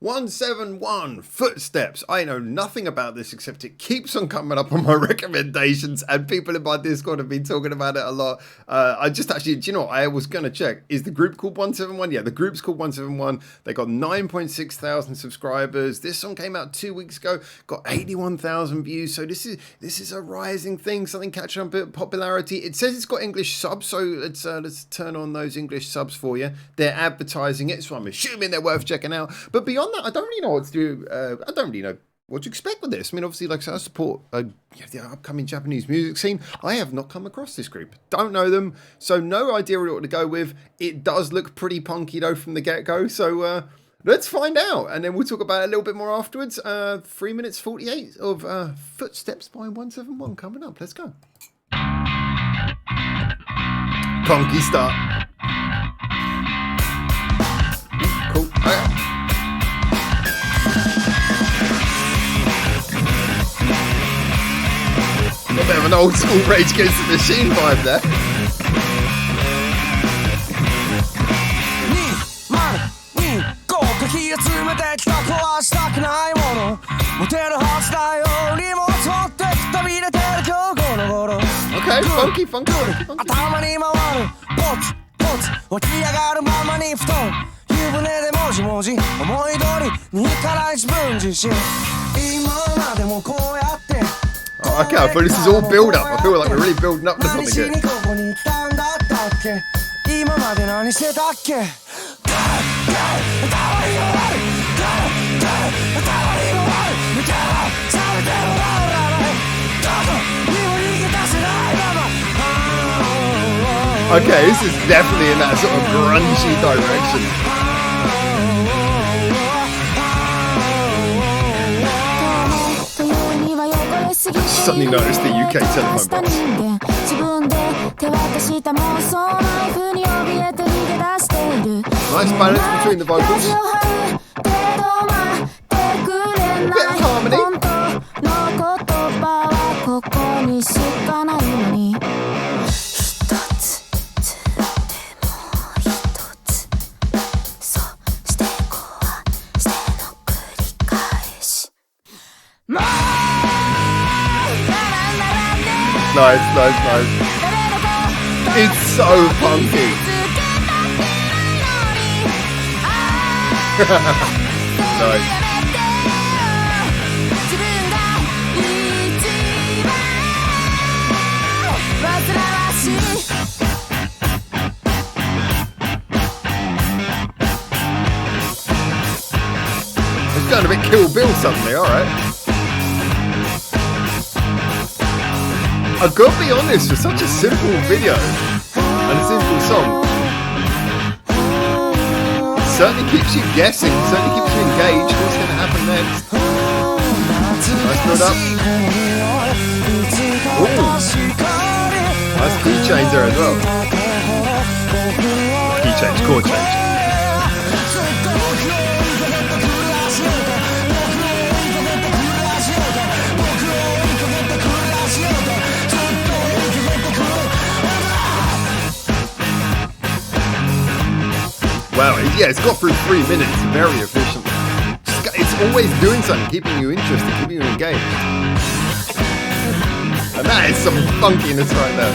171 Footsteps. I know nothing about this except it keeps on coming up on my recommendations, and people in my Discord have been talking about it a lot. I just actually, do you know what? I was going to check. Is the group called 171? Yeah, the group's called 171. They got 9.6 thousand subscribers. This song came out 2 weeks ago, got 81,000 views. So this is a rising thing, something catching up a bit of popularity. It says it's got English subs, so let's turn on those English subs for you. They're advertising it, so I'm assuming they're worth checking out. But beyond that, I don't really know what to do. I don't really know what to expect with this. I mean, obviously, like I said, I support the upcoming Japanese music scene. I have not come across this group. Don't know them, so no idea really what to go with. It does look pretty punky, though, from the get-go, so let's find out. And then we'll talk about it a little bit more afterwards. 3 minutes 48 of Footsteps by 171 coming up. Let's go. Punky start. Cool. Okay. A bit of an old school Rage Against the Machine vibe there. Okay, funky. Oh, okay, I feel this is all build up. I feel like we're really building up to something here. Okay, this is definitely in that sort of grungy direction. Suddenly noticed the UK telephone box. Nice balance between the vocals. A bit of harmony. Nice. It's so punky. Nice. It's going a bit Kill Bill suddenly, alright. I've got to be honest, for such a simple video and a simple song, certainly keeps you guessing, certainly keeps you engaged. What's going to happen next? Nice build up. Ooh. Nice key change there as well. Key change, chord change. Wow, yeah, it's got through 3 minutes very efficiently. It's always doing something, keeping you interested, keeping you engaged. And that is some funkiness right there.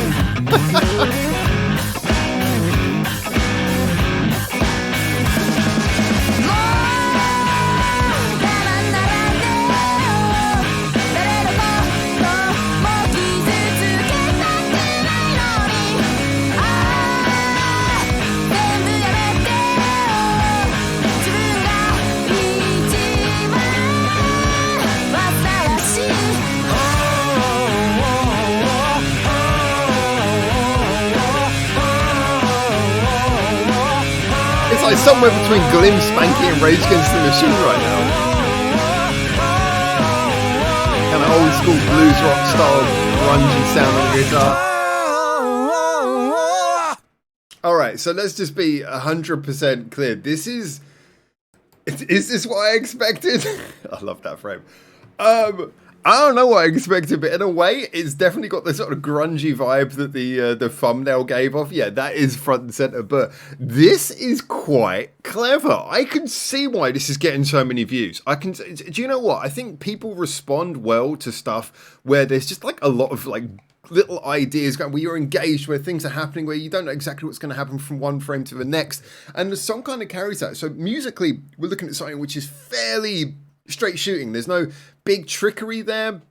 Like somewhere between Glim Spanky and Rage Against the Machine right now. Kind of old school blues rock style, grungy sound on the guitar. Alright, so let's just be 100% clear. Is this what I expected? I love that frame. I don't know what I expected, but in a way, it's definitely got the sort of grungy vibe that the thumbnail gave off. Yeah, that is front and center, but this is quite clever. I can see why this is getting so many views. I can. Do you know what? I think people respond well to stuff where there's just like a lot of like little ideas going, where you're engaged, where things are happening, where you don't know exactly what's going to happen from one frame to the next, and the song kind of carries that. So musically, we're looking at something which is fairly straight shooting. There's no big trickery there.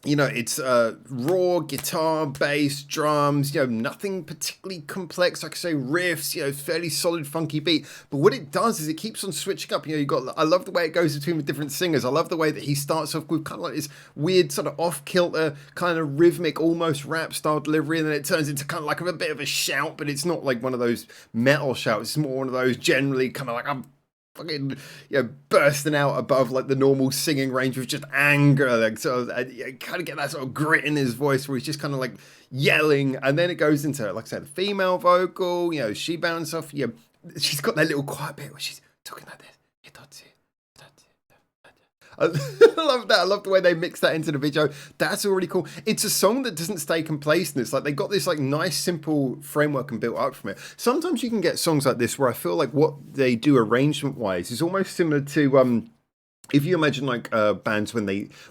You know, it's raw guitar, bass, drums, you know, nothing particularly complex. Like I say, riffs, you know, fairly solid, funky beat. But what it does is it keeps on switching up. You know, I love the way it goes between the different singers. I love the way that he starts off with kind of like this weird sort of off-kilter, kind of rhythmic, almost rap style delivery. And then it turns into kind of like a bit of a shout, but it's not like one of those metal shouts. It's more one of those generally kind of like, I'm fucking, you know, bursting out above like the normal singing range with just anger, like sort of, you kind of get that sort of grit in his voice where he's just kind of like yelling, and then it goes into, like I said, the female vocal, you know, she bounces off, you know, she's got that little quiet bit where she's talking like this. I love that. I love the way they mix that into the video. That's already cool. It's a song that doesn't stay complacent. It's like they got this like nice simple framework and built up from it. Sometimes you can get songs like this where I feel like what they do arrangement wise is almost similar to if you imagine like bands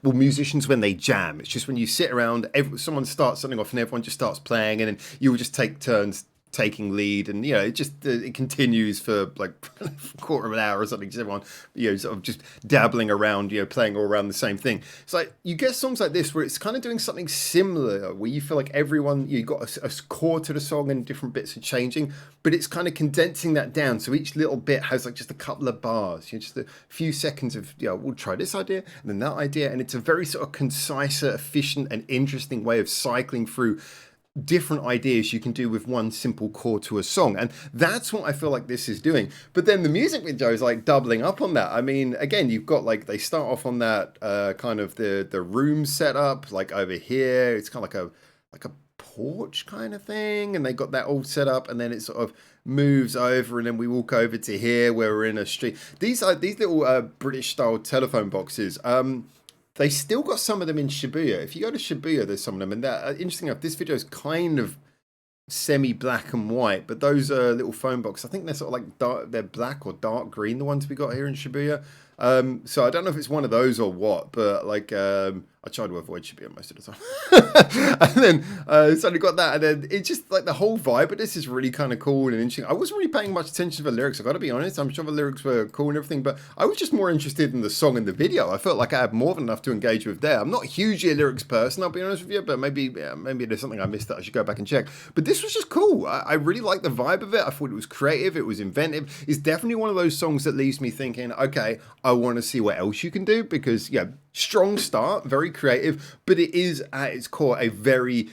musicians when they jam. It's just when you sit around, someone starts something off and everyone just starts playing, and then you will just take turns taking lead, and you know, it just it continues for like a quarter of an hour or something, just everyone, you know, sort of just dabbling around, you know, playing all around the same thing. It's like you get songs like this where it's kind of doing something similar, where you feel like everyone, you got a core to the song and different bits are changing, but it's kind of condensing that down, so each little bit has like just a couple of bars, you know, just a few seconds of, you know, we'll try this idea and then that idea, and it's a very sort of concise, efficient and interesting way of cycling through different ideas you can do with one simple chord to a song, and that's what I feel like this is doing. But then the music video is like doubling up on that. I mean, again, you've got like, they start off on that kind of the room setup, like over here it's kind of like a porch kind of thing, and they got that all set up, and then it sort of moves over, and then we walk over to here where we're in a street. These are these little British style telephone boxes. They still got some of them in Shibuya. If you go to Shibuya, there's some of them. And that, interesting enough, this video is kind of semi-black and white, but those little phone boxes, I think they're sort of like dark, they're black or dark green, the ones we got here in Shibuya. So I don't know if it's one of those or what, but like I try to avoid Shibuya most of the time. And then so we got that, and then it's just like the whole vibe of this is really kind of cool and interesting. I wasn't really paying much attention to the lyrics, I gotta be honest. I'm sure the lyrics were cool and everything, but I was just more interested in the song and the video. I felt like I had more than enough to engage with there. I'm not hugely a lyrics person, I'll be honest with you, but maybe there's something I missed that I should go back and check. But this was just cool. I really liked the vibe of it. I thought it was creative, it was inventive. It's definitely one of those songs that leaves me thinking, okay, I want to see what else you can do, because yeah, strong start, very creative, but it is at its core a very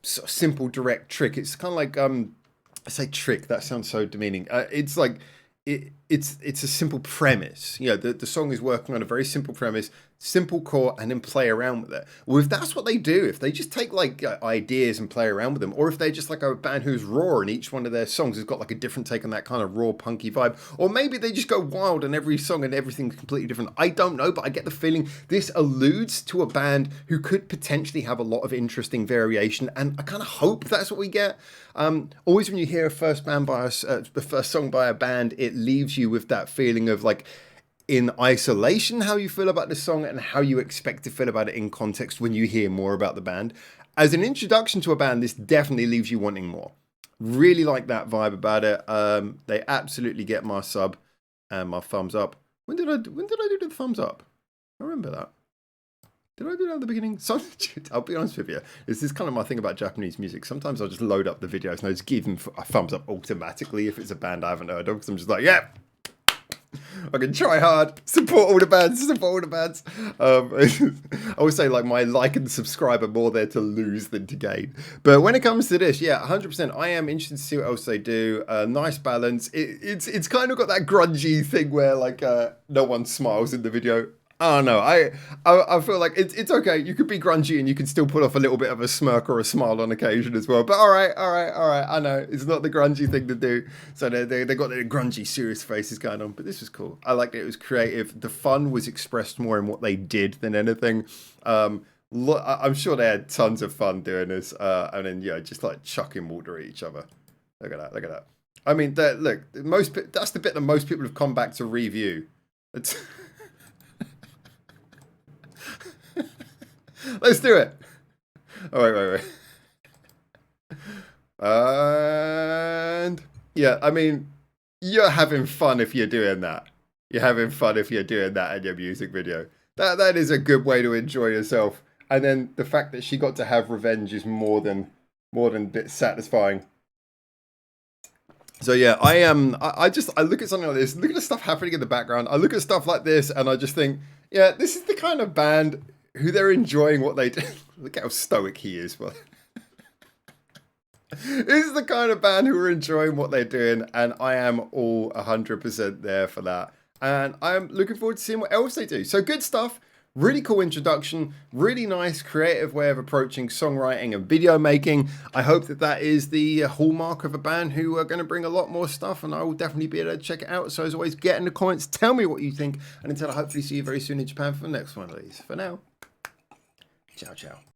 sort of simple, direct trick. It's kind of like I say trick, that sounds so demeaning. It's like it's a simple premise. You know, the song is working on a very simple premise, simple chord, and then play around with it. Well, if that's what they do, if they just take like ideas and play around with them, or if they're just like a band who's raw and each one of their songs has got like a different take on that kind of raw punky vibe, or maybe they just go wild and every song and everything's completely different. I don't know, but I get the feeling this alludes to a band who could potentially have a lot of interesting variation, and I kind of hope that's what we get. Always when you hear a first song by a band, it leaves you with that feeling of like, in isolation, how you feel about the song and how you expect to feel about it in context when you hear more about the band. As an introduction to a band, this definitely leaves you wanting more. Really like that vibe about it. They absolutely get my sub and my thumbs up. When did I do the thumbs up? I remember that. Did I do that at the beginning? I'll be honest with you. This is kind of my thing about Japanese music. Sometimes I'll just load up the videos and I just give them a thumbs up automatically if it's a band I haven't heard of, because I'm just like, yeah, I can try hard, support all the bands. I always say like my like and subscribe are more there to lose than to gain. But when it comes to this, yeah, 100%, I am interested to see what else they do. Nice balance. It's kind of got that grungy thing where like no one smiles in the video. I don't know. I feel like it's okay. You could be grungy and you can still put off a little bit of a smirk or a smile on occasion as well. But all right. I know it's not the grungy thing to do. So they got their grungy, serious faces going on. But this was cool. I liked it. It was creative. The fun was expressed more in what they did than anything. I'm sure they had tons of fun doing this, and then just like chucking water at each other. Look at that! Look at that! I mean, look, that's the bit that most people have come back to review. It's Let's do it. Oh wait. And yeah, I mean, you're having fun if you're doing that. You're having fun if you're doing that in your music video. That is a good way to enjoy yourself. And then the fact that she got to have revenge is more than a bit satisfying. So yeah, I look at something like this, look at the stuff happening in the background. I look at stuff like this and I just think, yeah, this is the kind of band who they're enjoying what they do. Look how stoic he is. Well, this is the kind of band who are enjoying what they're doing, and I am all 100% there for that. And I'm looking forward to seeing what else they do. So good stuff. Really cool introduction, really nice creative way of approaching songwriting and video making. I hope that is the hallmark of a band who are going to bring a lot more stuff, and I will definitely be able to check it out. So as always, get in the comments, tell me what you think, and until I hopefully see you very soon in Japan for the next one of these. For now, ciao.